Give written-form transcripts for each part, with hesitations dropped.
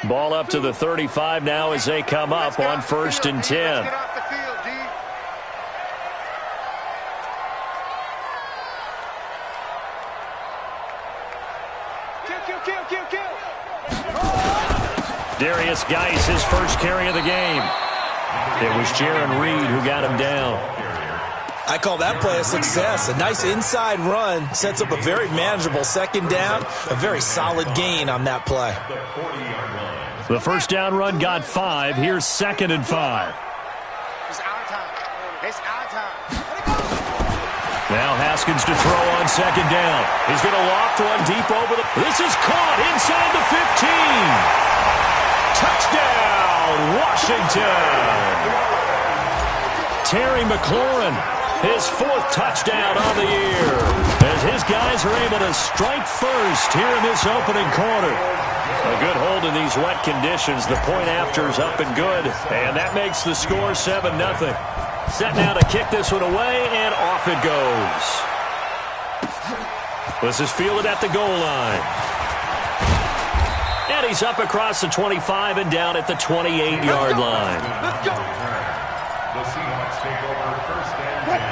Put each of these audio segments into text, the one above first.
Ball up to the 35 now as they come up on 1st and 10. Darius Geis, his first carry of the game. It was Jaron Reed who got him down. I call that play a success. A nice inside run sets up a very manageable second down. A very solid gain on that play. The first down run got 5. Here's 2nd and 5. It's our time. It's our time. Now Haskins to throw on 2nd down. He's going to loft one deep over the... This is caught inside the 15. Touchdown, Washington. Terry McLaurin, his 4th touchdown on the year, as his guys are able to strike first here in this opening quarter. A good hold in these wet conditions. The point after is up and good, and that makes the score 7-0. Set now to kick this one away, and off it goes. This is fielded at the goal line. And he's up across the 25 and down at the 28-yard line.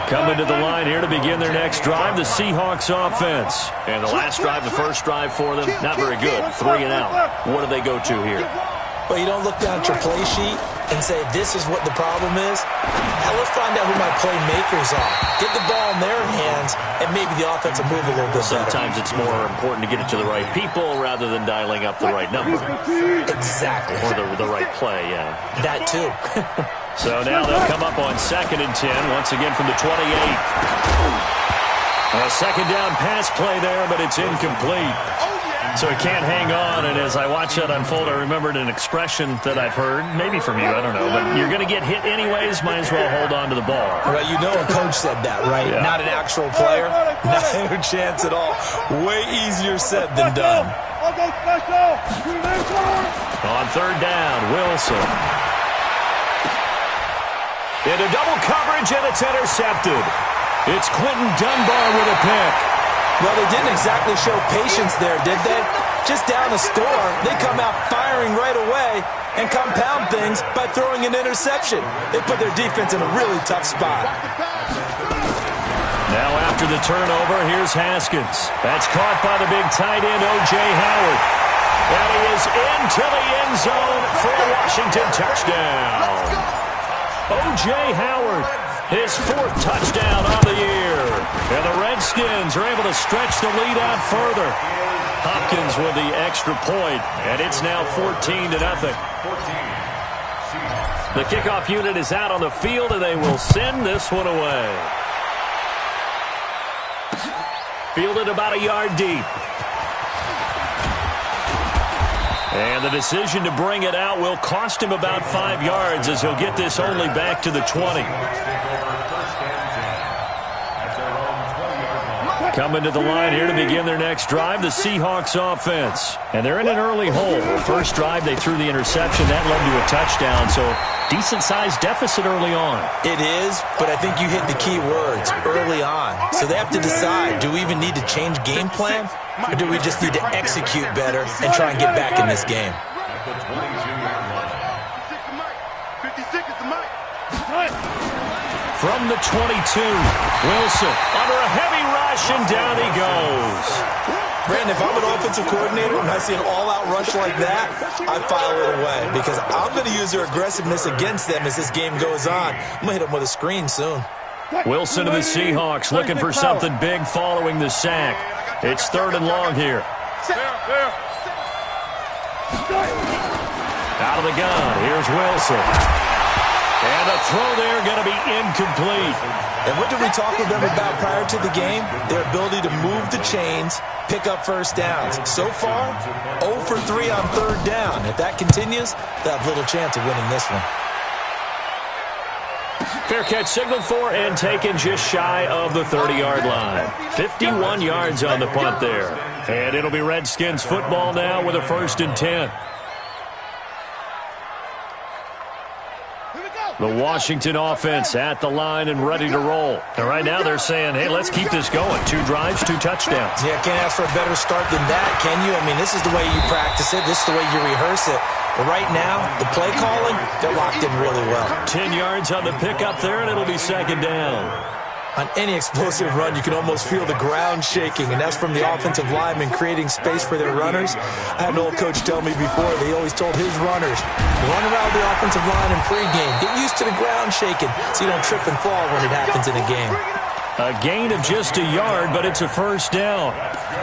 Coming to the line here to begin their next drive, the Seahawks offense. And the last drive, the first drive for them, not very good. 3 and out. What do they go to here? Well, you don't look down at your play sheet and say, this is what the problem is. Now let's find out who my playmakers are. Get the ball in their hands, and maybe the offense will move a little bit better. Sometimes it's more important to get it to the right people rather than dialing up the right number. Exactly. Or the right play, yeah. That too. So now they'll come up on 2nd and 10, once again from the 28. A second down pass play there, but it's incomplete. So he can't hang on, and as I watch that unfold, I remembered an expression that I've heard, maybe from you, I don't know, but you're going to get hit anyways, might as well hold on to the ball. Well, you know a coach said that, right? Yeah. Not an actual player. No chance at all. Way easier said than done. On 3rd down, Wilson. Into double coverage, and it's intercepted. It's Quentin Dunbar with a pick. Well, they didn't exactly show patience there, did they? Just down the score, they come out firing right away and compound things by throwing an interception. They put their defense in a really tough spot. Now after the turnover, here's Haskins. That's caught by the big tight end, O.J. Howard. And he is into the end zone for a Washington touchdown. O.J. Howard, his 4th touchdown of the year. And the Redskins are able to stretch the lead out further. Hopkins with the extra point, and it's now 14-0. The kickoff unit is out on the field, and they will send this one away. Fielded about a yard deep. And the decision to bring it out will cost him about 5 yards, as he'll get this only back to the 20. Coming to the line here to begin their next drive, the Seahawks offense. And they're in an early hole. First drive, they threw the interception. That led to a touchdown, so decent-sized deficit early on. It is, but I think you hit the key words, early on. So they have to decide, do we even need to change game plan? Or do we just need to execute better and try and get back in this game? From the 22, Wilson under a heavy rush, and down he goes. Brandon, if I'm an offensive coordinator and I see an all-out rush like that, I file it away because I'm going to use their aggressiveness against them as this game goes on. I'm going to hit them with a screen soon. Wilson to the Seahawks looking for something big following the sack. It's 3rd and long here. Out of the gun, here's Wilson. And a throw there going to be incomplete. And what did we talk with them about prior to the game? Their ability to move the chains, pick up first downs. So far, 0 for 3 on 3rd down. If that continues, they'll have little chance of winning this one. Fair catch signaled for and taken just shy of the 30-yard line. 51 yards on the punt there. And it'll be Redskins football now with a 1st and 10. The Washington offense at the line and ready to roll. And right now they're saying, hey, let's keep this going. 2 drives, 2 touchdowns. Yeah, can't ask for a better start than that, can you? I mean, this is the way you practice it. This is the way you rehearse it. But right now, the play calling, they're locked in really well. 10 yards on the pickup there, and it'll be 2nd down. On any explosive run, you can almost feel the ground shaking, and that's from the offensive linemen creating space for their runners. I had an old coach tell me before, they always told his runners, run around the offensive line in pregame. Get used to the ground shaking so you don't trip and fall when it happens in a game. A gain of just a yard, but it's a 1st down.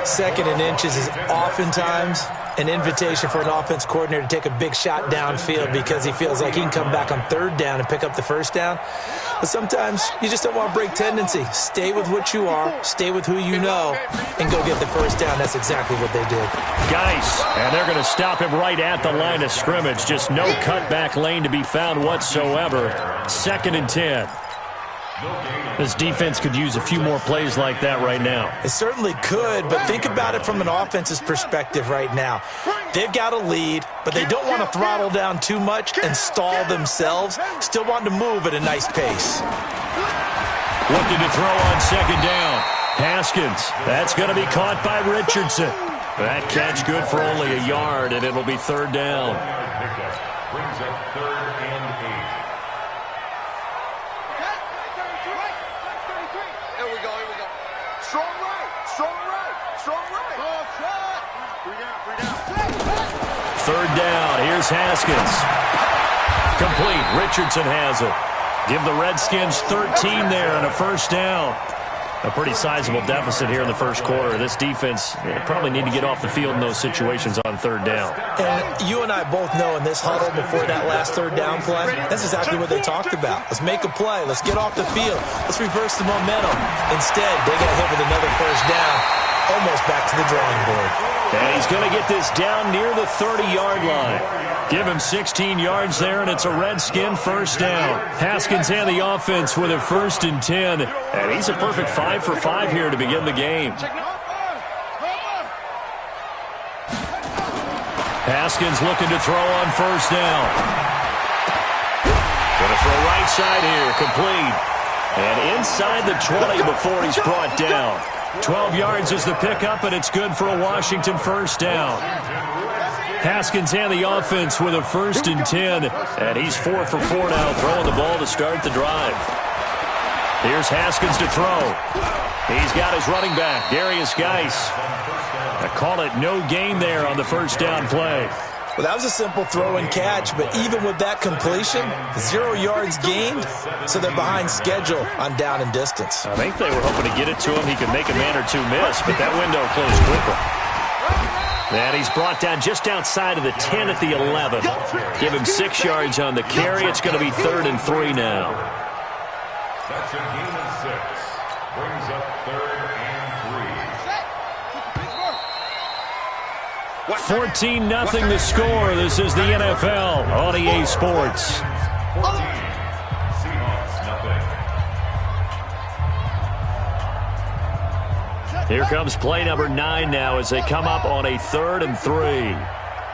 2nd and inches is oftentimes an invitation for an offense coordinator to take a big shot downfield because he feels like he can come back on 3rd down and pick up the 1st down. But sometimes you just don't want to break tendency. Stay with what you are, stay with who you know, and go get the 1st down. That's exactly what they did. Geis, and they're going to stop him right at the line of scrimmage. Just no cutback lane to be found whatsoever. 2nd and 10. This defense could use a few more plays like that right now. It certainly could, but think about it from an offense's perspective right now. They've got a lead, but they don't want to throttle down too much and stall themselves. Still want to move at a nice pace. Looking to throw on 2nd down. Haskins, that's going to be caught by Richardson. That catch good for only a yard, and it'll be 3rd down. Brings up 3rd and 8. Strong right. Oh, shot. 3rd down. Here's Haskins. Complete. Richardson has it. Give the Redskins 13 there and a 1st down. A pretty sizable deficit here in the 1st quarter. This defense probably need to get off the field in those situations on 3rd down. And you and I both know in this huddle before that last 3rd down play, that's exactly what they talked about. Let's make a play. Let's get off the field. Let's reverse the momentum. Instead, they got hit with another 1st down, almost back to the drawing board. And he's going to get this down near the 30-yard line. Give him 16 yards there, and it's a Redskin 1st down. Haskins and the offense with a 1st and 10. And he's a perfect 5 for 5 here to begin the game. Haskins looking to throw on 1st down. Going to throw right side here, complete. And inside the 20 before he's brought down. 12 yards is the pickup, and it's good for a Washington 1st down. Haskins and the offense with a 1st and 10. And he's 4 for 4 now, throwing the ball to start the drive. Here's Haskins to throw. He's got his running back, Darius Geis. I call it no gain there on the 1st down play. Well, that was a simple throw and catch, but even with that completion, 0 yards gained, so they're behind schedule on down and distance. I think they were hoping to get it to him. He could make a man or two miss, but that window closed quickly. And he's brought down just outside of the 10 at the 11. Give him 6 yards on the carry. It's going to be 3rd and 3 now. That's a gain of 6. Brings up 3rd and 14-0 the score. This is the NFL on EA Sports. 14. Seahawks, nothing. Here comes play number 9 now as they come up on a 3rd and 3.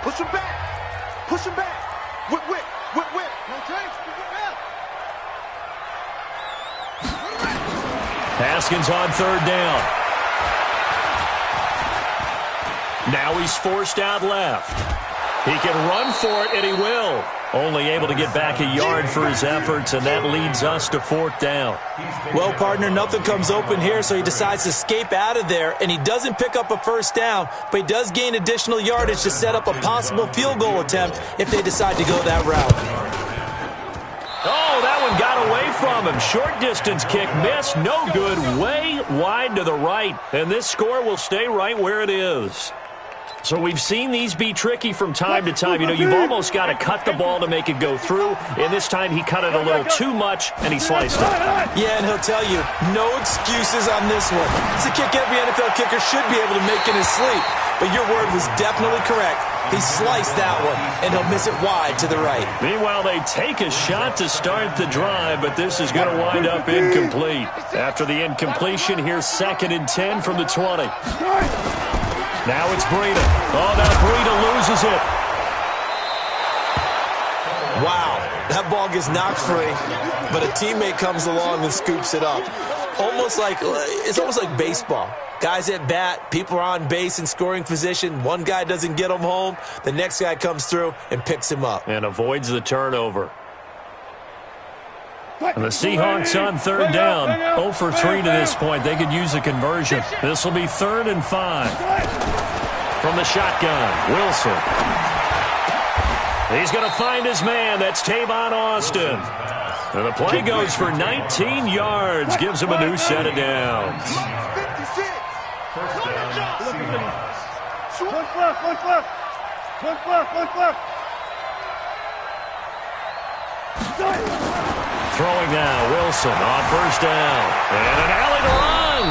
Push him back. Push him back. Whip. Haskins on 3rd down. Now he's forced out left. He can run for it, and he will. Only able to get back a yard for his efforts, and that leads us to 4th down. Well, partner, nothing comes open here, so he decides to escape out of there, and he doesn't pick up a 1st down, but he does gain additional yardage to set up a possible field goal attempt if they decide to go that route. Oh, that one got away from him. Short distance kick missed, no good, way wide to the right, and this score will stay right where it is. So we've seen these be tricky from time to time. You know, you've almost got to cut the ball to make it go through. And this time he cut it a little too much, and he sliced it. Yeah, and he'll tell you, no excuses on this one. It's a kick every NFL kicker should be able to make in his sleep. But your word was definitely correct. He sliced that one, and he'll miss it wide to the right. Meanwhile, they take a shot to start the drive, but this is going to wind up incomplete. After the incompletion, here's 2nd and 10 from the 20. Now it's Breida. Oh, now Breida loses it. Wow. That ball gets knocked free, but a teammate comes along and scoops it up. It's almost like baseball. Guys at bat, people are on base in scoring position. One guy doesn't get him home. The next guy comes through and picks him up. And avoids the turnover. And the Seahawks on third down. 0 for 3 to this point. They could use a conversion. This will be 3rd and 5. From the shotgun, Wilson. He's going to find his man. That's Tavon Austin. And the play goes for 19 yards. Gives him a new set of downs. First down, Seahawks. Throwing now, Wilson on first down. And an alley to run.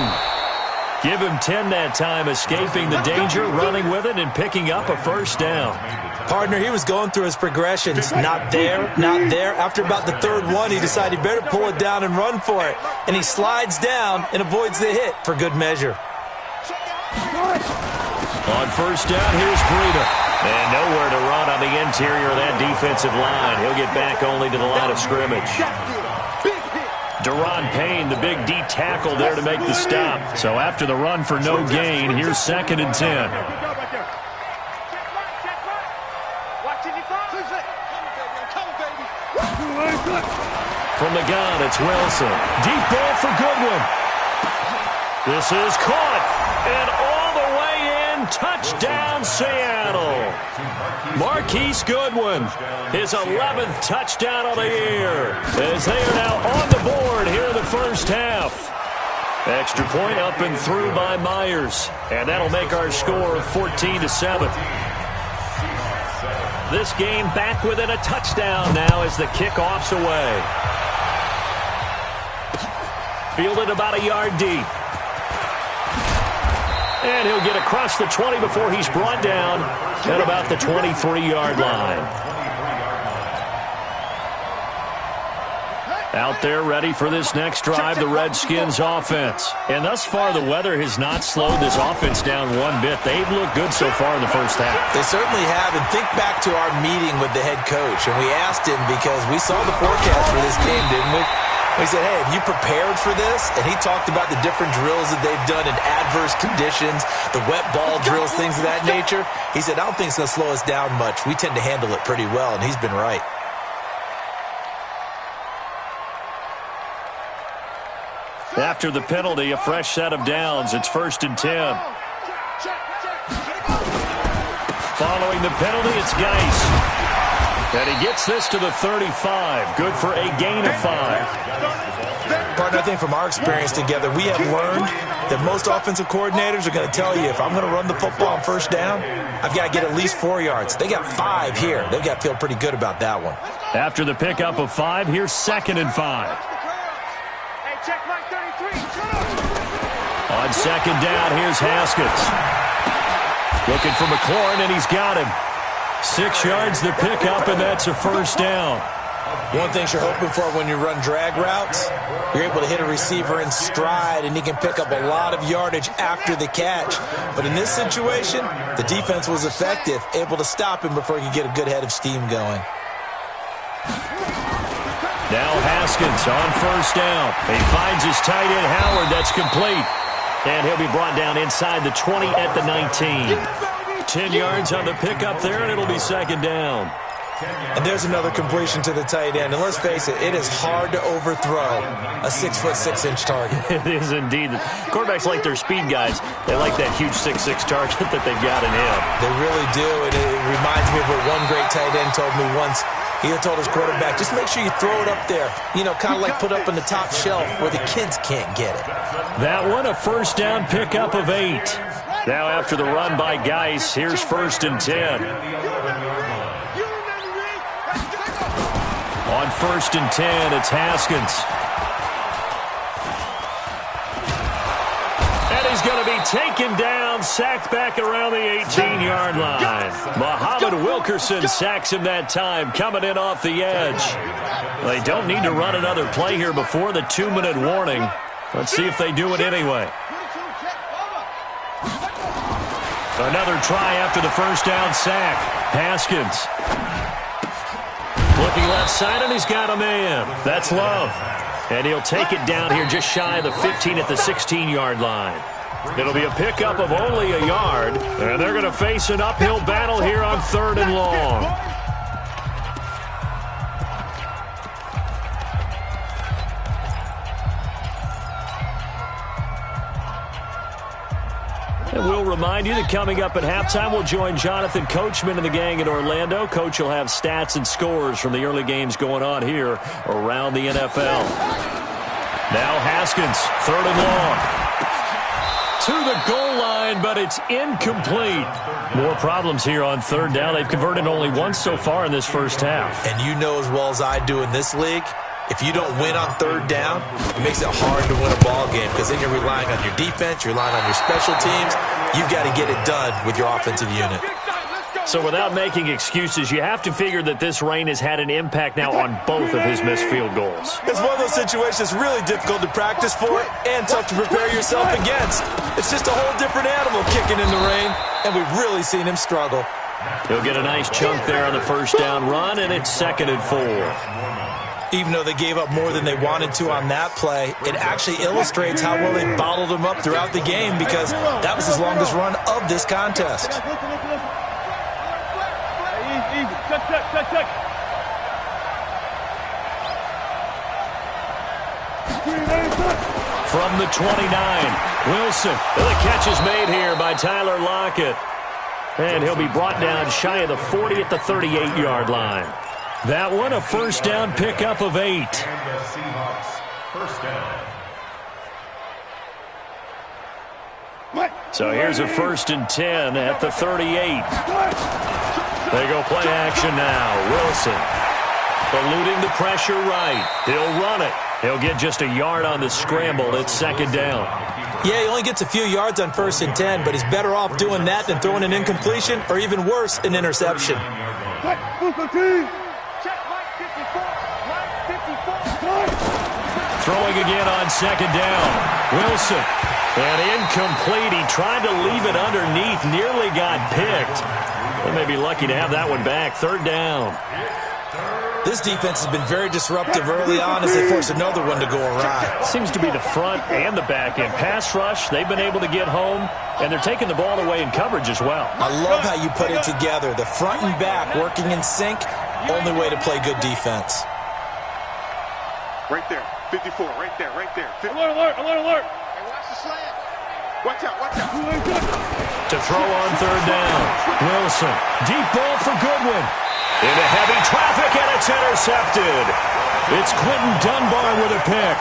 Give him 10 that time, escaping the danger, running with it, and picking up a first down. Partner, he was going through his progressions. Not there, not there. After about the third one, he decided he better pull it down and run for it. And he slides down and avoids the hit for good measure. On first down, here's Breida. And nowhere to run on the interior of that defensive line. He'll get back only to the line of scrimmage. Deron Payne, the big D tackle there to make the stop. So after the run for no gain, here's 2nd and 10. From the gun, it's Wilson. Deep ball for Goodwin. This is caught. And all the way in, touchdown Seattle. Marquise Goodwin, his 11th touchdown of the year, as they are now on the board here in the first half. Extra point up and through by Myers, and that'll make our score 14-7. This game back within a touchdown now as the kickoff's away. Fielded about a yard deep. And he'll get across the 20 before he's brought down at about the 23-yard line. Out there ready for this next drive, the Redskins offense. And thus far, the weather has not slowed this offense down one bit. They've looked good so far in the first half. They certainly have. And think back to our meeting with the head coach. And we asked him because we saw the forecast for this game, didn't we? We said, hey, have you prepared for this? And he talked about the different drills that they've done in adverse conditions, the wet ball drills, things of that nature. He said, I don't think it's going to slow us down much. We tend to handle it pretty well, and he's been right. After the penalty, a fresh set of downs. It's 1st and 10. Following the penalty, it's Geis. And he gets this to the 35. Good for a gain of 5. Partner, I think from our experience together, we have learned that most offensive coordinators are going to tell you, if I'm going to run the football on first down, I've got to get at least 4 yards. They got 5 here. They've got to feel pretty good about that one. After the pickup of 5, here's 2nd and 5. On 2nd down, here's Haskins. Looking for McLaurin, and he's got him. 6 yards the pickup, and that's a first down. One thing you're hoping for when you run drag routes, you're able to hit a receiver in stride, and he can pick up a lot of yardage after the catch. But in this situation, the defense was effective, able to stop him before he could get a good head of steam going. Now Haskins on first down. He finds his tight end, Howard. That's complete. And he'll be brought down inside the 20 at the 19. 10 yards on the pickup there, and it'll be 2nd down. And there's another completion to the tight end. And let's face it is hard to overthrow a 6'6" target. It is indeed. Quarterbacks like their speed guys. They like that huge 6'6" target that they've got in him. They really do, and it reminds me of what one great tight end told me once. He had told his quarterback, just make sure you throw it up there. You know, kind of like put up on the top shelf where the kids can't get it. That one, a first down pickup of 8. Now after the run by Geis, here's 1st and 10. On 1st and 10, it's Haskins. And he's going to be taken down, sacked back around the 18-yard line. Muhammad Wilkerson sacks him that time, coming in off the edge. They don't need to run another play here before the 2-minute warning. Let's see if they do it anyway. Another try after the first down sack. Haskins. Looking left side, and he's got a man. That's Love. And he'll take it down here just shy of the 15 at the 16-yard line. It'll be a pickup of only a yard, and they're going to face an uphill battle here on 3rd and long. And we'll remind you that coming up at halftime, we'll join Jonathan Coachman and the gang in Orlando. Coach will have stats and scores from the early games going on here around the NFL. Now Haskins, 3rd and long. To the goal line, but it's incomplete. More problems here on 3rd down. They've converted only once so far in this first half. And you know as well as I do in this league, if you don't win on 3rd down, it makes it hard to win a ball game because then you're relying on your defense, you're relying on your special teams. You've got to get it done with your offensive unit. So without making excuses, you have to figure that this rain has had an impact now on both of his missed field goals. It's one of those situations really difficult to practice for and tough to prepare yourself against. It's just a whole different animal kicking in the rain, and we've really seen him struggle. He'll get a nice chunk there on the first down run, and it's 2nd and 4. Even though they gave up more than they wanted to on that play, it actually illustrates how well they bottled him up throughout the game because that was his longest run of this contest. From the 29, Wilson. The catch is made here by Tyler Lockett. And he'll be brought down shy of the 40 at the 38-yard line. That one, a first down pickup of 8. And the Seahawks, first down. So here's a 1st and 10 at the 38. They go play action now. Wilson eluding the pressure right. He'll run it. He'll get just a yard on the scramble. It's 2nd down. Yeah, he only gets a few yards on 1st and 10, but he's better off doing that than throwing an incompletion or even worse, an interception. Throwing again on 2nd down. Wilson. And incomplete. He tried to leave it underneath. Nearly got picked. They may be lucky to have that one back. 3rd down. This defense has been very disruptive early on as they force another one to go awry. Seems to be the front and the back end. Pass rush, they've been able to get home, and they're taking the ball away in coverage as well. I love how you put it together. The front and back working in sync, only way to play good defense. Right there, 54, right there, right there. 50. Alert, alert, alert, alert. Hey, watch the slant. Watch out, watch out. To throw on 3rd down. Wilson, deep ball for Goodwin. Into heavy traffic, and it's intercepted. It's Quentin Dunbar with a pick.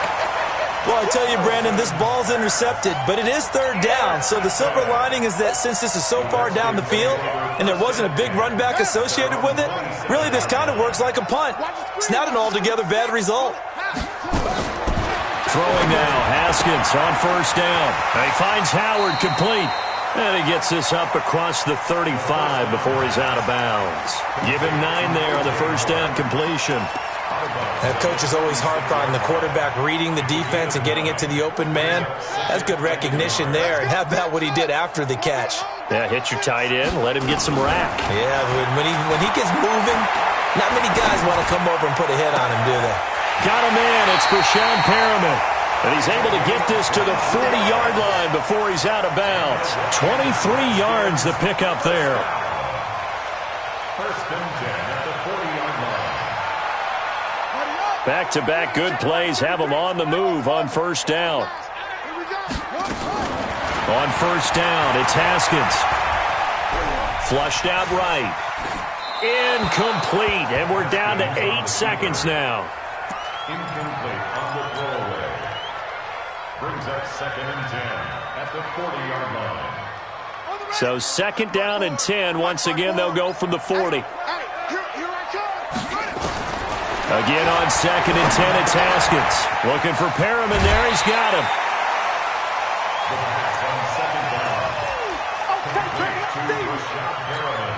Well, I tell you, Brandon, this ball's intercepted, but it is 3rd down. So the silver lining is that since this is so far down the field and there wasn't a big run back associated with it, really this kind of works like a punt. It's not an altogether bad result. Throwing now, Haskins on 1st down. And he finds Howard complete. And he gets this up across the 35 before he's out of bounds. Give him 9 there on the first down completion. Coach is always harped on the quarterback reading the defense and getting it to the open man. That's good recognition there. And how about what he did after the catch? Yeah, hit your tight end, let him get some rack. Yeah, when he gets moving, not many guys want to come over and put a hit on him, do they? Got a man. It's Brashad Perriman. And he's able to get this to the 40-yard line before he's out of bounds. 23 yards the pickup there. 1st and 10 at the 40-yard line. Back-to-back good plays have him on the move on 1st down. On 1st down, it's Haskins. Flushed out right. Incomplete. And we're down to 8 seconds now. Incomplete on the throwaway. Brings up 2nd and 10 at the 40-yard line. So 2nd down and 10. Once again, they'll go from the 40. Again on 2nd and 10, it's Haskins. Looking for Perriman there. He's got him. The pass on 2nd down. Complete to Brashad Perriman.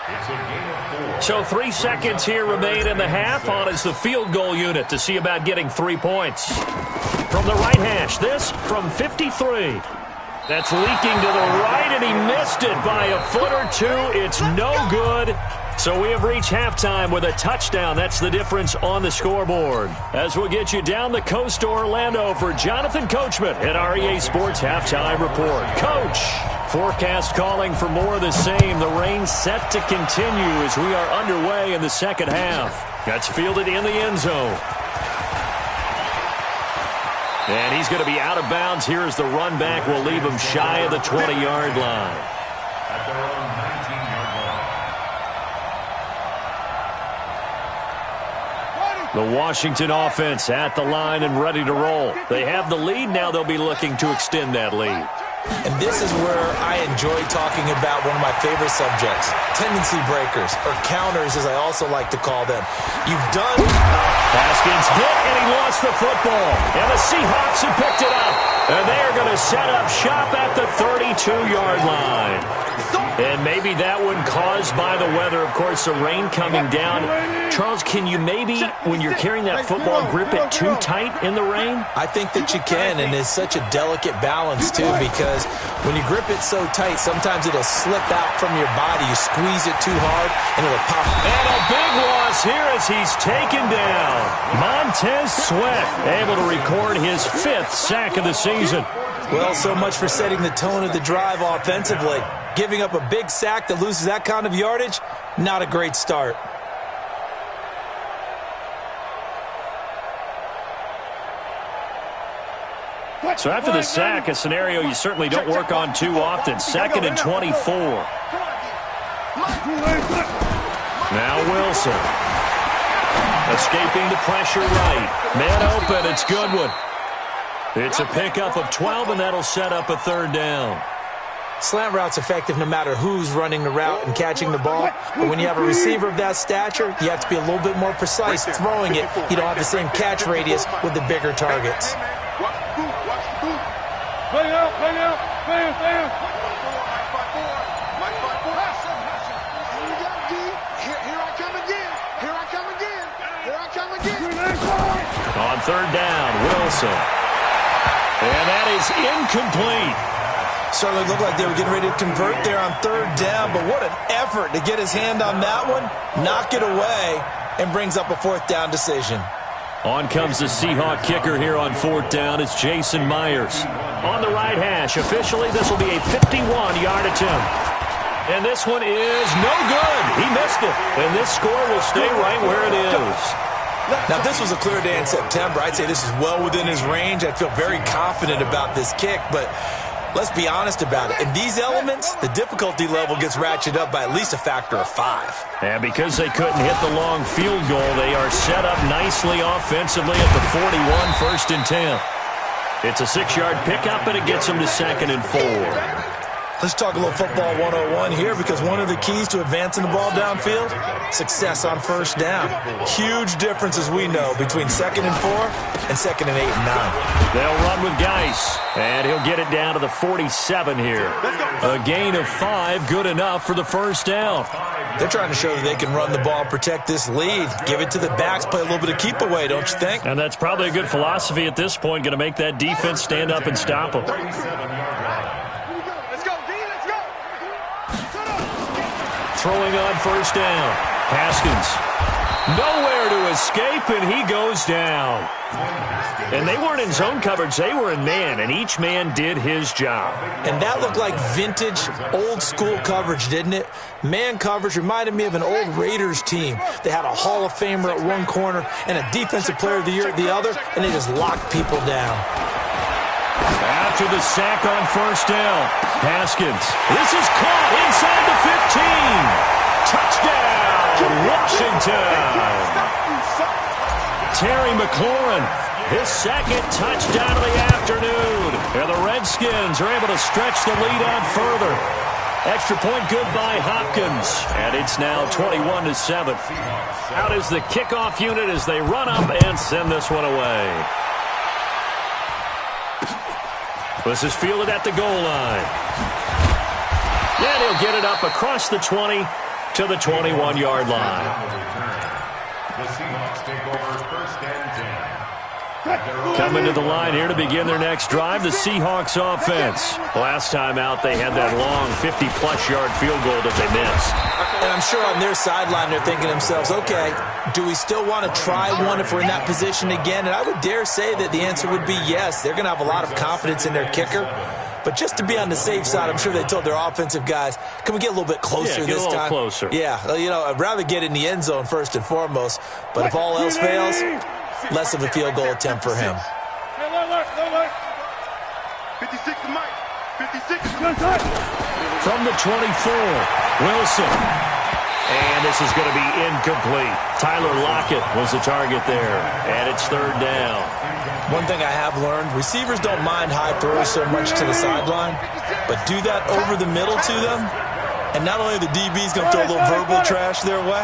It's a gain of 4. So 3 seconds here remain in the half. On is the field goal unit to see about getting 3 points. From the right hash, this from 53. That's leaking to the right, and he missed it by a foot or two. It's no good. So we have reached halftime with a touchdown. That's the difference on the scoreboard. As we'll get you down the coast to Orlando for Jonathan Coachman at REA Sports Halftime Report. Coach, forecast calling for more of the same. The rain set to continue as we are underway in the second half. That's fielded in the end zone. And he's going to be out of bounds here as the run back will leave him shy of the 20-yard line. At their own 19-yard line. The Washington offense at the line and ready to roll. They have the lead. Now they'll be looking to extend that lead. And this is where I enjoy talking about one of my favorite subjects, tendency breakers, or counters as I also like to call them. You've done... Haskins hit, and he lost the football. And the Seahawks have picked it up. And they are going to set up shop at the 32-yard line. And maybe that one caused by the weather. Of course, the rain coming down. Charles, can you maybe, when you're carrying that football, grip it too tight in the rain? I think that you can, and it's such a delicate balance, too, because when you grip it so tight, sometimes it'll slip out from your body. You squeeze it too hard, and it'll pop. And a big loss here as he's taken down. Montez Sweat able to record his 5th sack of the season. Well, so much for setting the tone of the drive offensively. Giving up a big sack that loses that kind of yardage, not a great start. So after the sack, a scenario you certainly don't work on too often. 2nd and 24. Now Wilson. Escaping the pressure right. Man open, it's Goodwin. It's a pickup of 12, and that'll set up a 3rd down. Slant route's effective no matter who's running the route and catching the ball. But when you have a receiver of that stature, you have to be a little bit more precise throwing it. You don't have the same catch radius with the bigger targets. Play out, play out, play out, play out. On 3rd down, Wilson. And that is incomplete. Certainly looked like they were getting ready to convert there on 3rd down, but what an effort to get his hand on that one, knock it away, and brings up a 4th down decision. On comes the Seahawk kicker here on 4th down. It's Jason Myers. On the right hash, officially this will be a 51-yard attempt. And this one is no good. He missed it. And this score will stay right where it is. Now, if this was a clear day in September, I'd say this is well within his range. I'd feel very confident about this kick, but let's be honest about it. In these elements, the difficulty level gets ratcheted up by at least a factor of 5. And because they couldn't hit the long field goal, they are set up nicely offensively at the 41, 1st and 10. It's a 6-yard pickup, and it gets them to 2nd and 4. Let's talk a little football 101 here, because one of the keys to advancing the ball downfield, success on 1st down. Huge difference, as we know, between 2nd and 4 and 2nd and 8 and 9. They'll run with Geis, and he'll get it down to the 47 here. A gain of 5, good enough for the 1st down. They're trying to show that they can run the ball and protect this lead. Give it to the backs, play a little bit of keep away, don't you think? And that's probably a good philosophy at this point, going to make that defense stand up and stop them. Throwing on 1st down. Haskins. Nowhere to escape, and he goes down. And they weren't in zone coverage. They were in man, and each man did his job. And that looked like vintage, old-school coverage, didn't it? Man coverage reminded me of an old Raiders team. They had a Hall of Famer at one corner and a Defensive Player of the Year at the other, and they just locked people down. After the sack on 1st down, Haskins. This is caught inside the 15. Touchdown, Washington. Terry McLaurin, his 2nd touchdown of the afternoon. And the Redskins are able to stretch the lead out further. Extra point good by Hopkins. And it's now 21-7. Out is the kickoff unit as they run up and send this one away. This is fielded at the goal line. And he'll get it up across the 20 to the 21-yard line. The Seahawks take over 1st and 10. Coming to the line here to begin their next drive, the Seahawks offense. Last time out, they had that long 50-plus yard field goal that they missed. And I'm sure on their sideline they're thinking to themselves, okay, do we still want to try one if we're in that position again? And I would dare say that the answer would be yes. They're going to have a lot of confidence in their kicker. But just to be on the safe side, I'm sure they told their offensive guys, can we get a little bit closer this time? Closer. Yeah, I'd rather get in the end zone first and foremost. But if all else fails, less of a field goal attempt for him. 56 to Mike. 56. From the 24, Wilson. And this is going to be incomplete. Tyler Lockett was the target there. And it's third down. One thing I have learned, receivers don't mind high throws so much to the sideline, but do that over the middle to them, and not only the DB's going to throw a little verbal trash their way,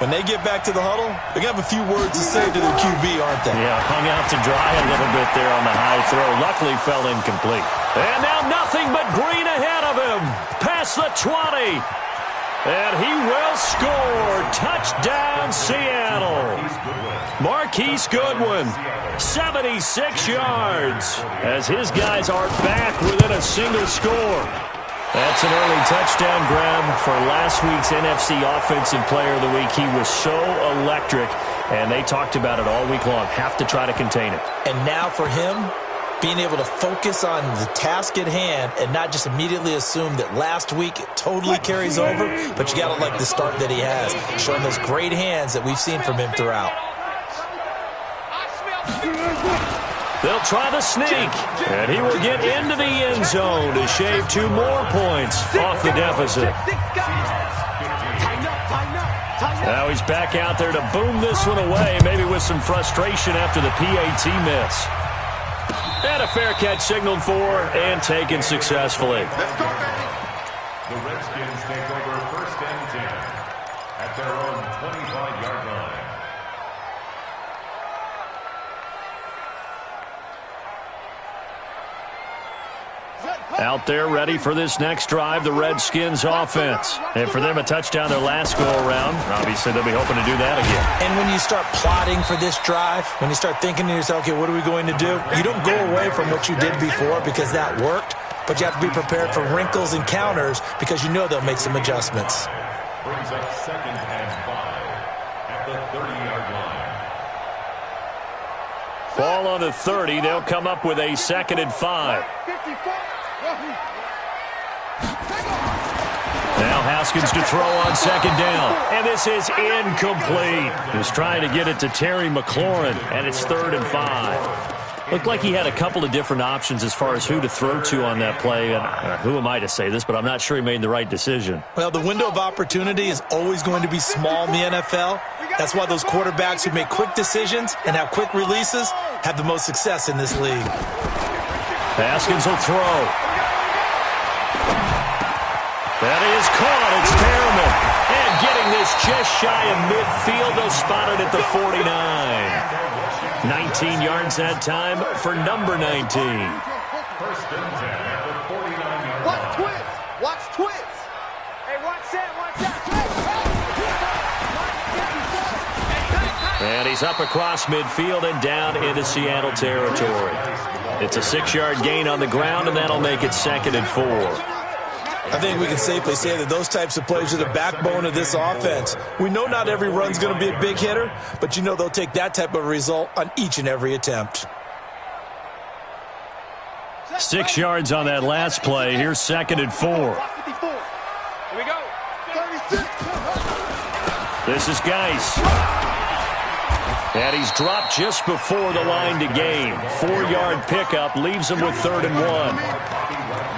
when they get back to the huddle, they're going to have a few words to say to their QB, aren't they? Yeah, hung out to dry a little bit there on the high throw. Luckily fell incomplete. And now nothing but green ahead of him. Past the 20. And he will score. Touchdown, Seattle. Marquise Goodwin, 76 yards, as his guys are back within a single score. That's an early touchdown grab for last week's NFC Offensive Player of the Week. He was so electric, and they talked about it all week long. Have to try to contain it. And now for him, being able to focus on the task at hand and not just immediately assume that last week it totally carries over, but you got to like the start that he has, showing those great hands that we've seen from him throughout. They'll try the sneak, and he will get into the end zone to shave 2 more points off the deficit. Now he's back out there to boom this one away, maybe with some frustration after the PAT miss. And a fair catch signaled for and taken successfully. The Redskins take over 1st and 10 at their own 25-yard line. Out there ready for this next drive, the Redskins offense. And for them, a touchdown their last go-around. Obviously, they'll be hoping to do that again. And when you start plotting for this drive, when you start thinking to yourself, okay, what are we going to do? You don't go away from what you did before because that worked, but you have to be prepared for wrinkles and counters because you know they'll make some adjustments. Brings up 2nd and 5 at the 30-yard line. Ball on the 30. They'll come up with a 2nd and 5. Now Haskins to throw on 2nd down. And this is incomplete. He was trying to get it to Terry McLaurin, and it's 3rd and 5. Looked like he had a couple of different options as far as who to throw to on that play. And who am I to say this, but I'm not sure he made the right decision. Well, the window of opportunity is always going to be small in the NFL. That's why those quarterbacks who make quick decisions and have quick releases have the most success in this league. Haskins will throw. That is caught. It's Perriman. And getting this just shy of midfield. They'll spot it at the 49. 19 yards that time for number 19. 1st and 10 at the 49-yard line. Watch twins. Watch twins. Hey, watch that. Watch that. And he's up across midfield and down into Seattle territory. It's a 6-yard gain on the ground, and that'll make it 2nd and 4. I think we can safely say that those types of plays are the backbone of this offense. We know not every run's going to be a big hitter, but you know they'll take that type of result on each and every attempt. 6 yards on that last play. Here's 2nd and 4. Here we go. 36. This is Geis. And he's dropped just before the line to gain. 4-yard pickup leaves him with 3rd and 1.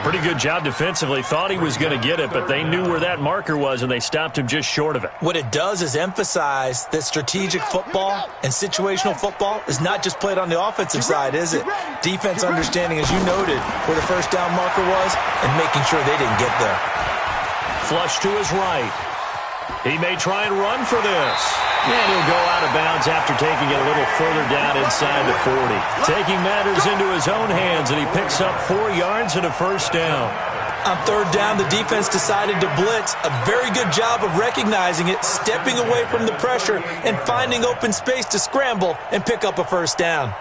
Pretty good job defensively. Thought he was going to get it, but they knew where that marker was, and they stopped him just short of it. What it does is emphasize that strategic football and situational football is not just played on the offensive side, is it? Defense understanding, as you noted, where the 1st down marker was and making sure they didn't get there. Flush to his right. He may try and run for this. And he'll go out of bounds after taking it a little further down inside the 40. Taking matters into his own hands, and he picks up 4 yards and a 1st down. On 3rd down, the defense decided to blitz. A very good job of recognizing it, stepping away from the pressure, and finding open space to scramble and pick up a 1st down.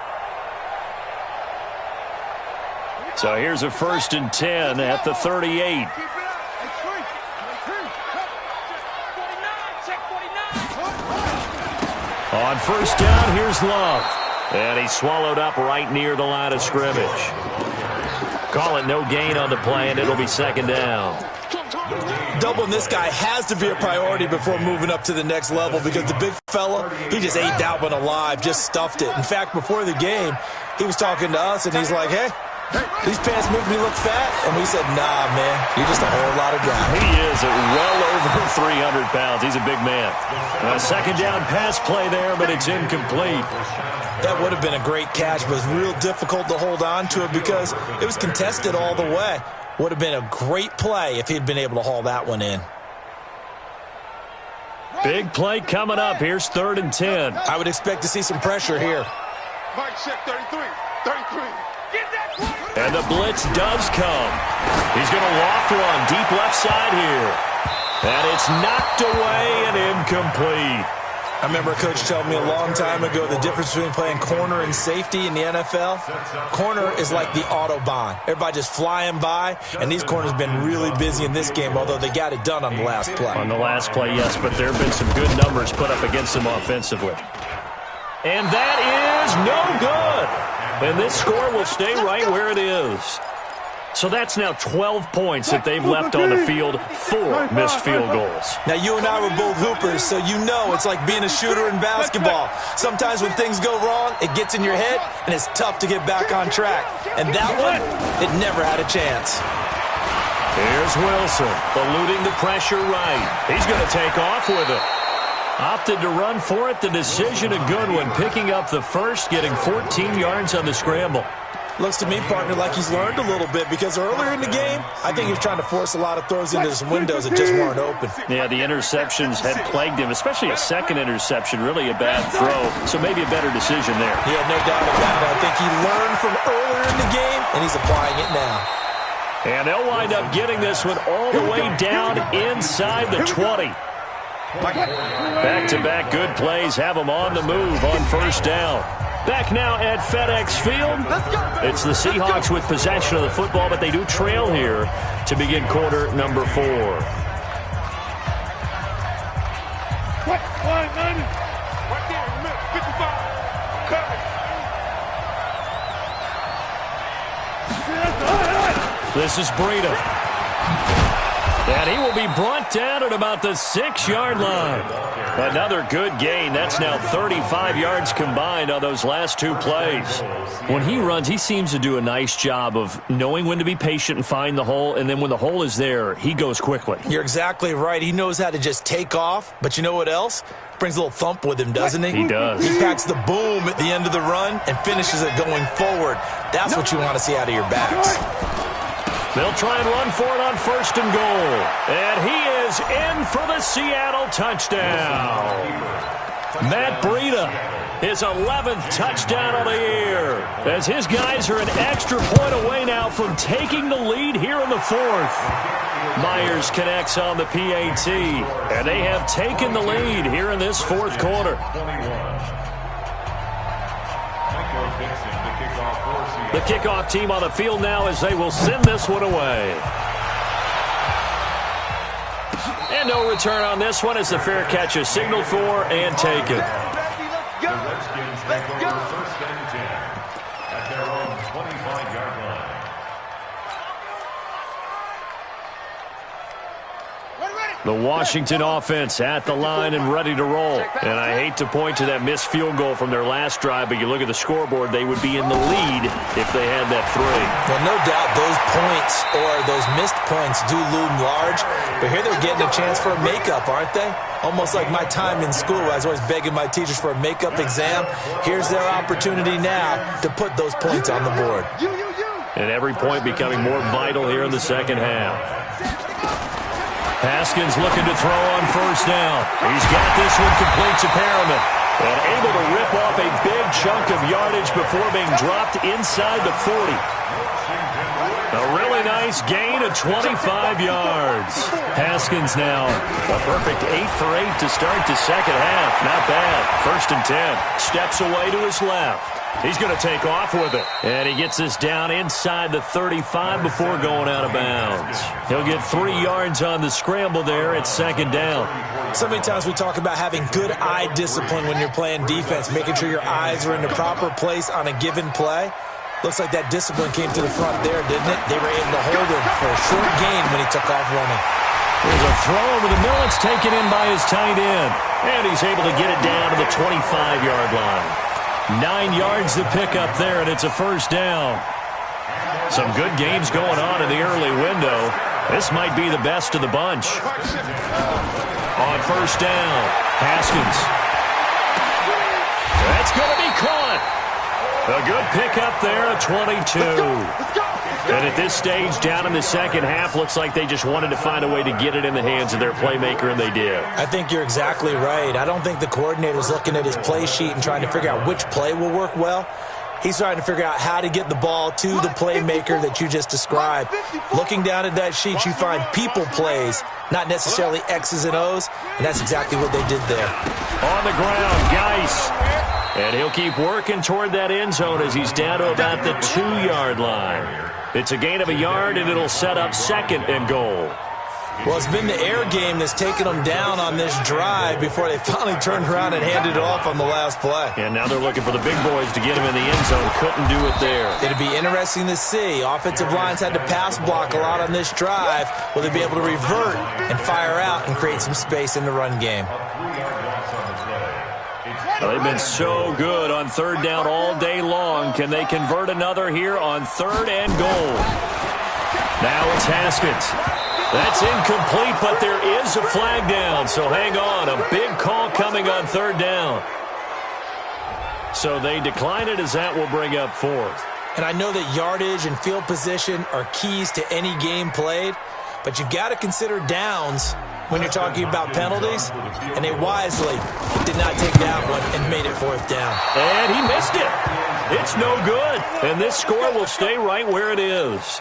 So here's a 1st and 10 at the 38. On 1st down, here's Love. And he's swallowed up right near the line of scrimmage. Call it no gain on the play, and it'll be 2nd down. Doubling this guy has to be a priority before moving up to the next level because the big fella, he just ate that one alive, just stuffed it. In fact, before the game, he was talking to us, and he's like, hey, these pants make me look fat. And we said, nah, man, you're just a whole lot of guy. He is at well over 300 pounds. He's a big man. A 2nd down pass play there, but it's incomplete. That would have been a great catch, but it was real difficult to hold on to it because it was contested all the way. Would have been a great play if he'd been able to haul that one in. Big play coming up. Here's 3rd and 10. I would expect to see some pressure here. Mike, check 33. 33. Get that. And the blitz does come. He's going to loft one deep left side here. And it's knocked away and incomplete. I remember a coach telling me a long time ago the difference between playing corner and safety in the NFL. Corner is like the Autobahn. Everybody just flying by, and these corners have been really busy in this game, although they got it done on the last play. On the last play, yes, but there have been some good numbers put up against them offensively. And that is no good. And this score will stay right where it is. So that's now 12 points that they've left on the field, 4 missed field goals. Now, you and I were both hoopers, so you know it's like being a shooter in basketball. Sometimes when things go wrong, it gets in your head, and it's tough to get back on track. And that one, it never had a chance. Here's Wilson, eluding the pressure right. He's going to take off with it. Opted to run for it. The decision, a good one. Picking up the first, getting 14 yards on the scramble. Looks to me, partner, like he's learned a little bit because earlier in the game, I think he was trying to force a lot of throws into some windows that just weren't open. Yeah, the interceptions had plagued him, especially a second interception, really a bad throw. So maybe a better decision there. Yeah, no doubt about it. I think he learned from earlier in the game, and he's applying it now. And they'll wind up getting this one all the way down inside the 20. Back-to-back good plays have them on the move on 1st down. Back now at FedEx Field. It's the Seahawks with possession of the football, but they do trail here to begin quarter number 4. This is Breida. And he will be brought down at about the 6-yard line. Another good gain. That's now 35 yards combined on those last 2 plays. When he runs, he seems to do a nice job of knowing when to be patient and find the hole, and then when the hole is there, he goes quickly. You're exactly right. He knows how to just take off, but you know what else? Brings a little thump with him, doesn't he? He does. He packs the boom at the end of the run and finishes it going forward. That's what you want to see out of your backs. They'll try and run for it on 1st and goal. And he is in for the Seattle touchdown. Matt Breida, his 11th touchdown of the year. As his guys are an extra point away now from taking the lead here in the 4th. Myers connects on the PAT. And they have taken the lead here in this 4th quarter. The kickoff team on the field now as they will send this one away. And no return on this one as the fair catch is signaled for and taken. The Redskins take over 1st and 10 at their own 25-yard line. The Washington offense at the line and ready to roll. And I hate to point to that missed field goal from their last drive, but you look at the scoreboard, they would be in the lead if they had that 3. Well, no doubt those points or those missed points do loom large, but here they're getting a chance for a makeup, aren't they? Almost like my time in school. I was always begging my teachers for a makeup exam. Here's their opportunity now to put those points on the board. And every point becoming more vital here in the second half. Haskins looking to throw on 1st down. He's got this one complete to Perriman. And able to rip off a big chunk of yardage before being dropped inside the 40. A really nice gain of 25 yards. Haskins now a perfect 8 for 8 to start the second half. Not bad. 1st and 10. Steps away to his left. He's going to take off with it. And he gets this down inside the 35 before going out of bounds. He'll get 3 yards on the scramble there at second down. So many times we talk about having good eye discipline when you're playing defense, making sure your eyes are in the proper place on a given play. Looks like that discipline came to the front there, didn't it? They were able to hold him for a short gain when he took off running. There's a throw over the middle. It's taken in by his tight end. And he's able to get it down to the 25-yard line. 9 yards to pick up there, and it's a first down. Some good games going on in the early window. This might be the best of the bunch. On first down, Haskins. That's going to be caught. A good pickup there at 22. And at this stage, down in the second half, looks like they just wanted to find a way to get it in the hands of their playmaker, and they did. I think you're exactly right. I don't think the coordinator's looking at his play sheet and trying to figure out which play will work well. He's trying to figure out how to get the ball to the playmaker that you just described. Looking down at that sheet, you find people plays, not necessarily X's and O's, and that's exactly what they did there. On the ground, Geis. And he'll keep working toward that end zone as he's down to about the 2-yard line. It's a gain of a yard, and it'll set up second and goal. Well, it's been the air game that's taken them down on this drive before they finally turned around and handed it off on the last play. And now they're looking for the big boys to get him in the end zone. Couldn't do it there. It'd be interesting to see. Offensive lines had to pass block a lot on this drive. Will they be able to revert and fire out and create some space in the run game? Well, they've been so good on third down all day long. Can they convert another here on third and goal? Now it's Haskins. That's incomplete, but there is a flag down, so hang on. A big call coming on third down. So they decline it as that will bring up fourth. And I know that yardage and field position are keys to any game played, but you've got to consider downs when you're talking about penalties, and they wisely did not take that one and made it fourth down. And he missed it. It's no good. And this score will stay right where it is.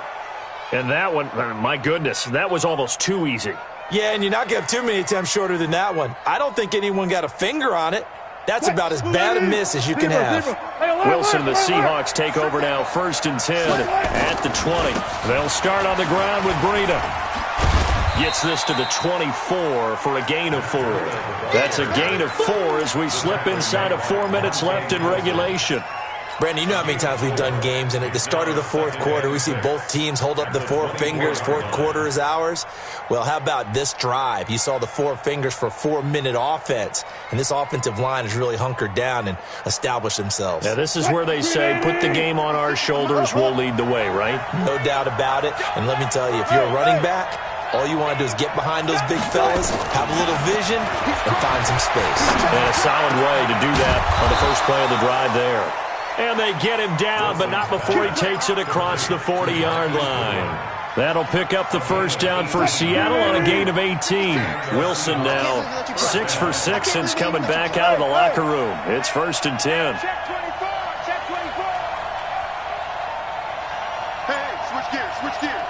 And that one, my goodness, that was almost too easy. Yeah, and you're not going to have too many attempts shorter than that one. I don't think anyone got a finger on it. That's about as bad a miss as you can have. Wilson and the Seahawks take over now, 1st and 10 at the 20. They'll start on the ground with Breida. Gets this to the 24 for a gain of 4. That's a gain of 4 as we slip inside of 4 minutes left in regulation. Brandon, you know how many times we've done games, and at the start of the fourth quarter, we see both teams hold up the 4 fingers, fourth quarter is ours. Well, how about this drive? You saw the 4 fingers for a 4-minute offense, and this offensive line has really hunkered down and established themselves. Yeah, this is where they say, put the game on our shoulders, we'll lead the way, right? No doubt about it, and let me tell you, if you're a running back, all you want to do is get behind those big fellas, have a little vision, and find some space. And a solid way to do that on the first play of the drive there. And they get him down, but not before he takes it across the 40-yard line. That'll pick up the first down for Seattle on a gain of 18. Wilson now 6 for 6 since coming back out of the locker room. It's 1st and 10. Hey, switch gears, switch gears.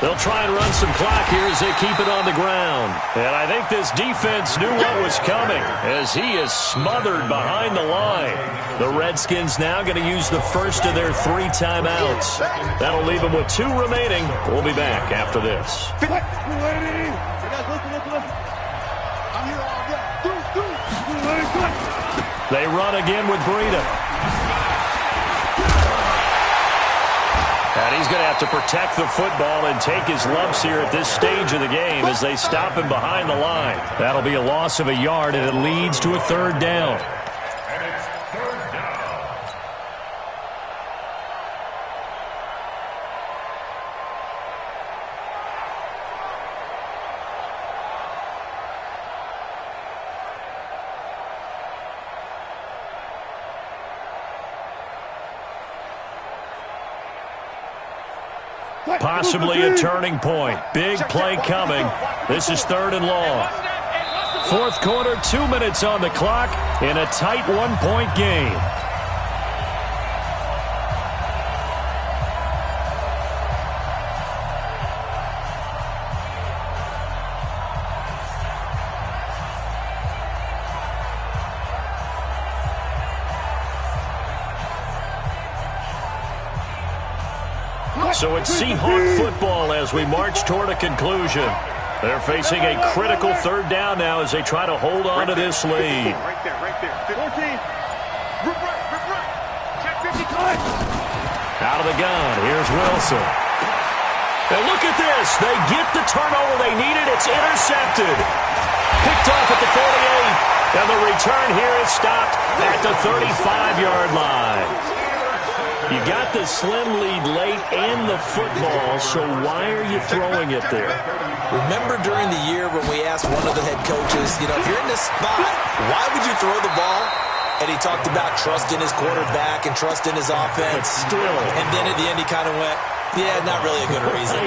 They'll try and run some clock here as they keep it on the ground. And I think this defense knew what was coming as he is smothered behind the line. The Redskins now going to use the first of their 3 timeouts. That'll leave them with 2 remaining. We'll be back after this. They run again with Breida. And he's going to have to protect the football and take his lumps here at this stage of the game as they stop him behind the line. That'll be a loss of a yard, and it leads to a 3rd down. And it's 3rd down. Possibly a turning point. Big play coming. This is 3rd and long. 4th quarter, 2 minutes on the clock in a tight 1-point game. So it's Seahawk football as we march toward a conclusion. They're facing a critical third down now as they try to hold on to this lead. Right there, right there. 14. Rip right. Check 50. Out of the gun, here's Wilson. And look at this. They get the turnover they needed. It's intercepted. Picked off at the 48. And the return here is stopped at the 35-yard line. You got the slim lead late and the football, so why are you throwing it there? Remember during the year when we asked one of the head coaches, if you're in this spot, why would you throw the ball? And he talked about trust in his quarterback and trust in his offense. But still. And then at the end he kind of went, yeah, not really a good reason.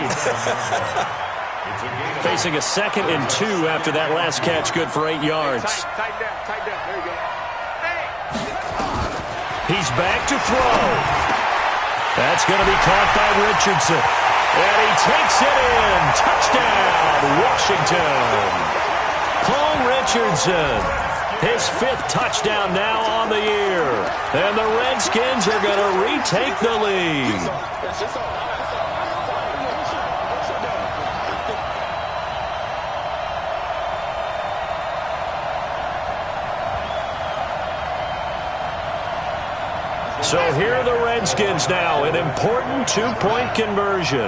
Facing a 2nd and 2 after that last catch, good for 8 yards. Tight down. There you go. He's back to throw. That's going to be caught by Richardson. And he takes it in. Touchdown, Washington. Paul Richardson, his 5th touchdown now on the year. And the Redskins are going to retake the lead. So here are the Redskins now, an important 2-point conversion.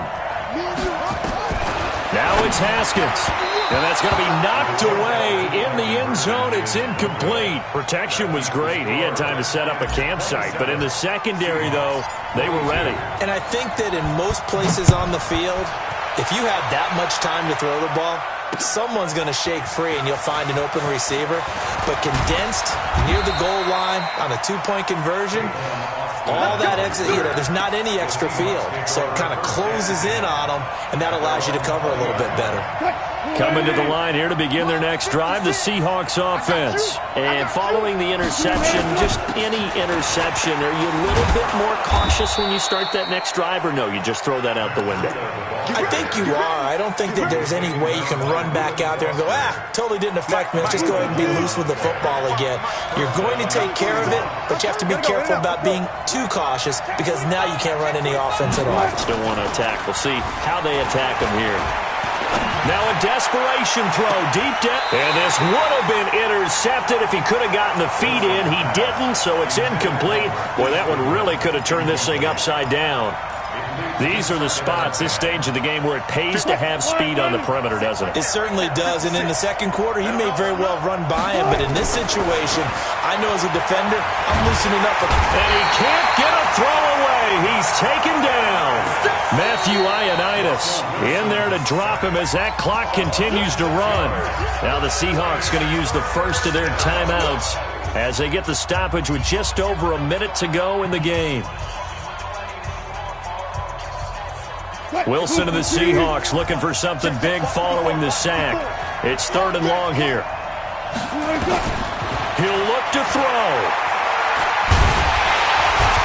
Now it's Haskins, and that's going to be knocked away in the end zone. It's incomplete. Protection was great. He had time to set up a campsite, but in the secondary, though, they were ready. And I think that in most places on the field, if you have that much time to throw the ball, someone's going to shake free and you'll find an open receiver. But condensed near the goal line on a 2-point conversion, all that extra, there's not any extra field. So it kind of closes in on them, and that allows you to cover a little bit better. Coming to the line here to begin their next drive, the Seahawks offense. And following the interception, just any interception, are you a little bit more cautious when you start that next drive, or no, you just throw that out the window? I think you are. I don't think that there's any way you can run back out there and go, totally didn't affect me. Let's just go ahead and be loose with the football again. You're going to take care of it, but you have to be careful about being too cautious because now you can't run any offense at all. Still want to attack. We'll see how they attack them here. Now a desperation throw deep down. And this would have been intercepted if he could have gotten the feet in. He didn't, so it's incomplete. Boy, that one really could have turned this thing upside down. These are the spots, this stage of the game, where it pays to have speed on the perimeter, doesn't it? It certainly does, and in the second quarter, he may very well run by him, but in this situation, I know as a defender, I'm loosening up. And he can't get a throw away. He's taken down. Matthew Ioannidis in there to drop him as that clock continues to run. Now the Seahawks going to use the first of their timeouts as they get the stoppage with just over a minute to go in the game. Wilson of the Seahawks looking for something big following the sack. It's 3rd and long here. He'll look to throw.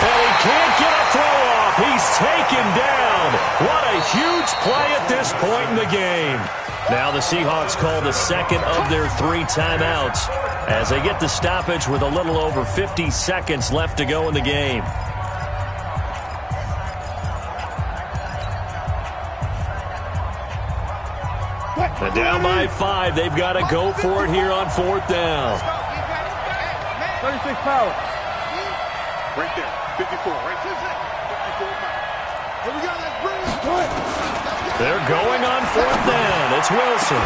And he can't get a throw off. He's taken down. What a huge play at this point in the game. Now the Seahawks call the second of their 3 timeouts as they get the stoppage with a little over 50 seconds left to go in the game. And down by 5, they've got to go for it here on 4th down. 36 power. Right there. 54. Right there. 54 power. Here we go. Let's bring it. They're going on 4th down. It's Wilson.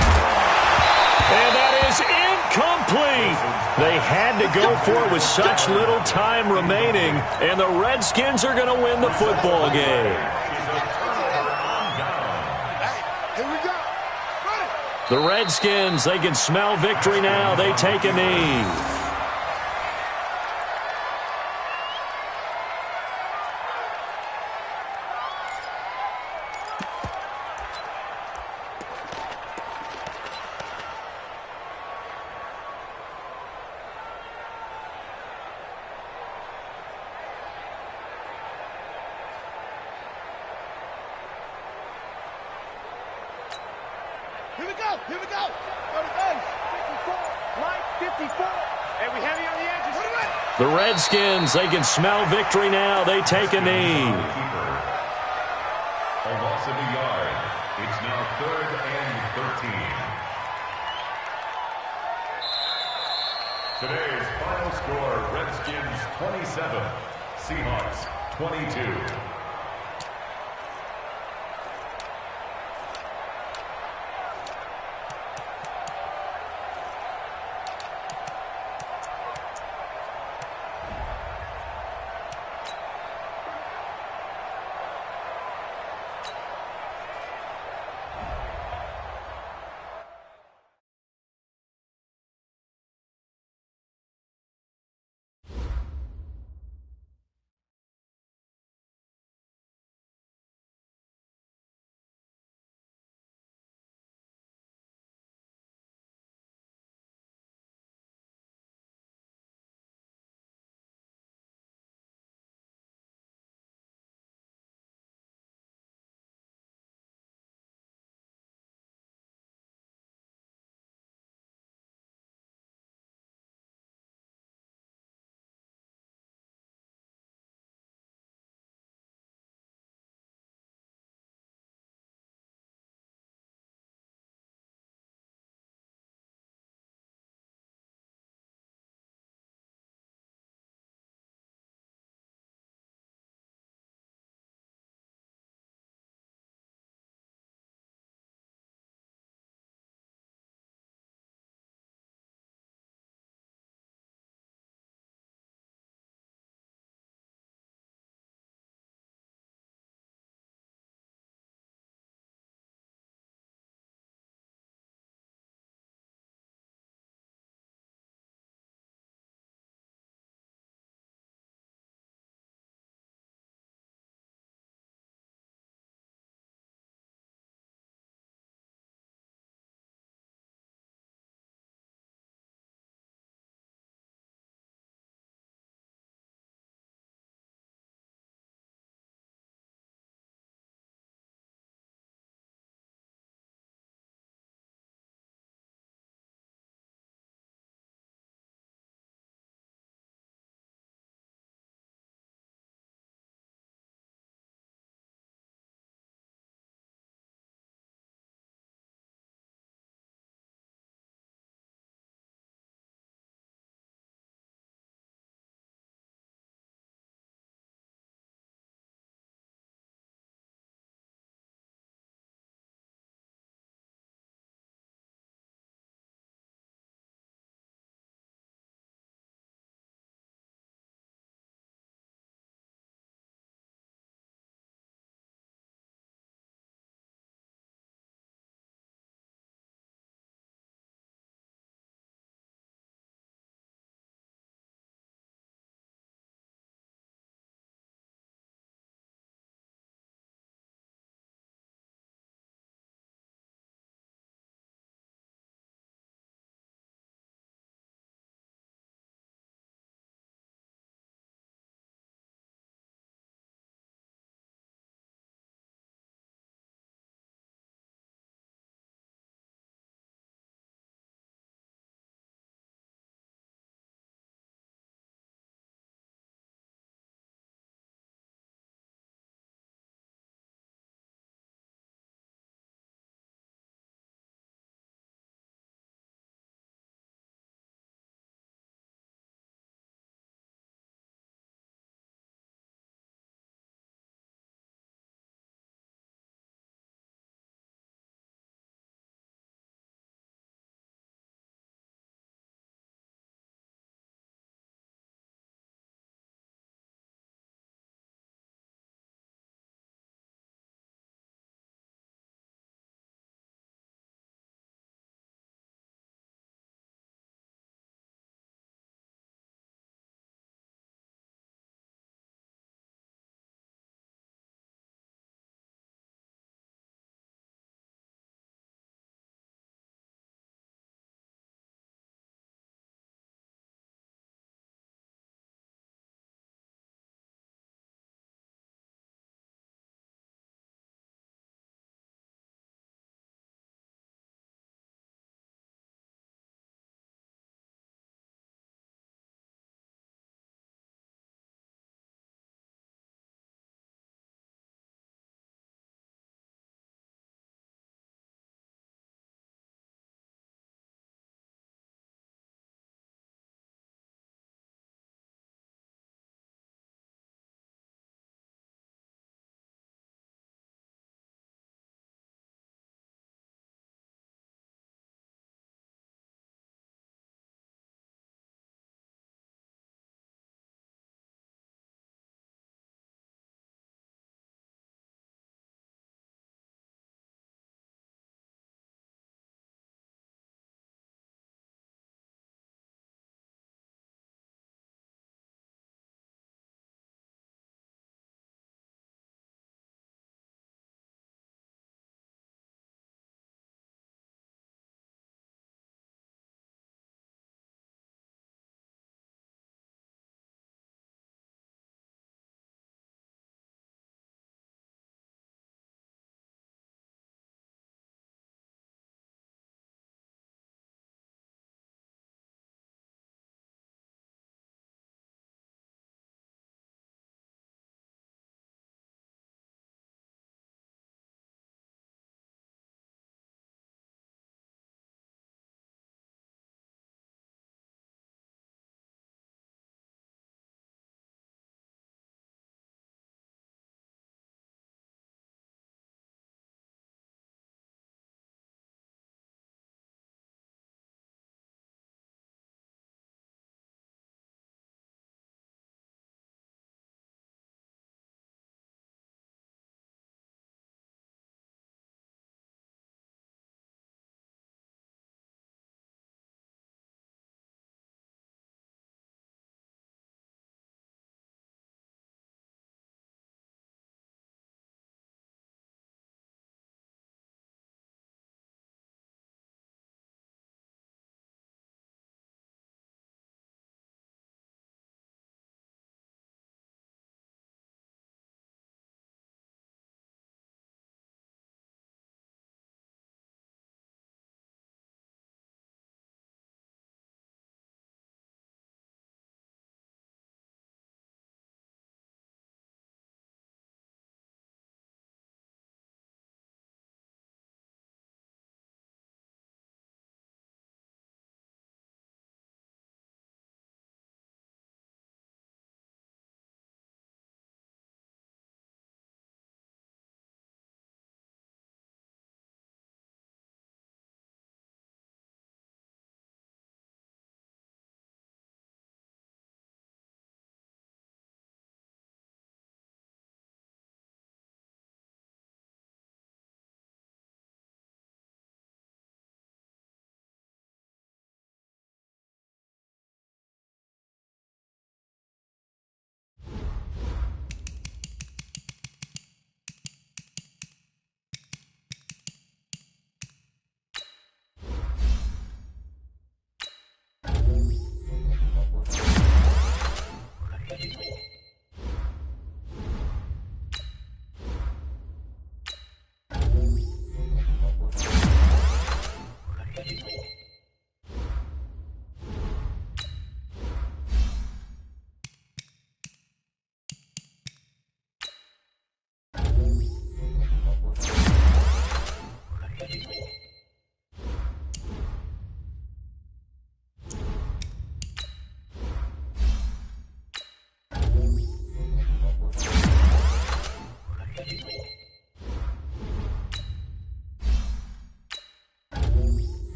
And that is incomplete. They had to go for it with such little time remaining. And the Redskins are going to win the football game. The Redskins, they can smell victory now. They take a knee. Here we go. Here we go. Go to base. 54. Right, 54. And we heavy on the edges. Put it in. The Redskins, they can smell victory now. They take a knee. A loss of a yard. It's now 3rd and 13. Today's final score, Redskins 27, Seahawks 22.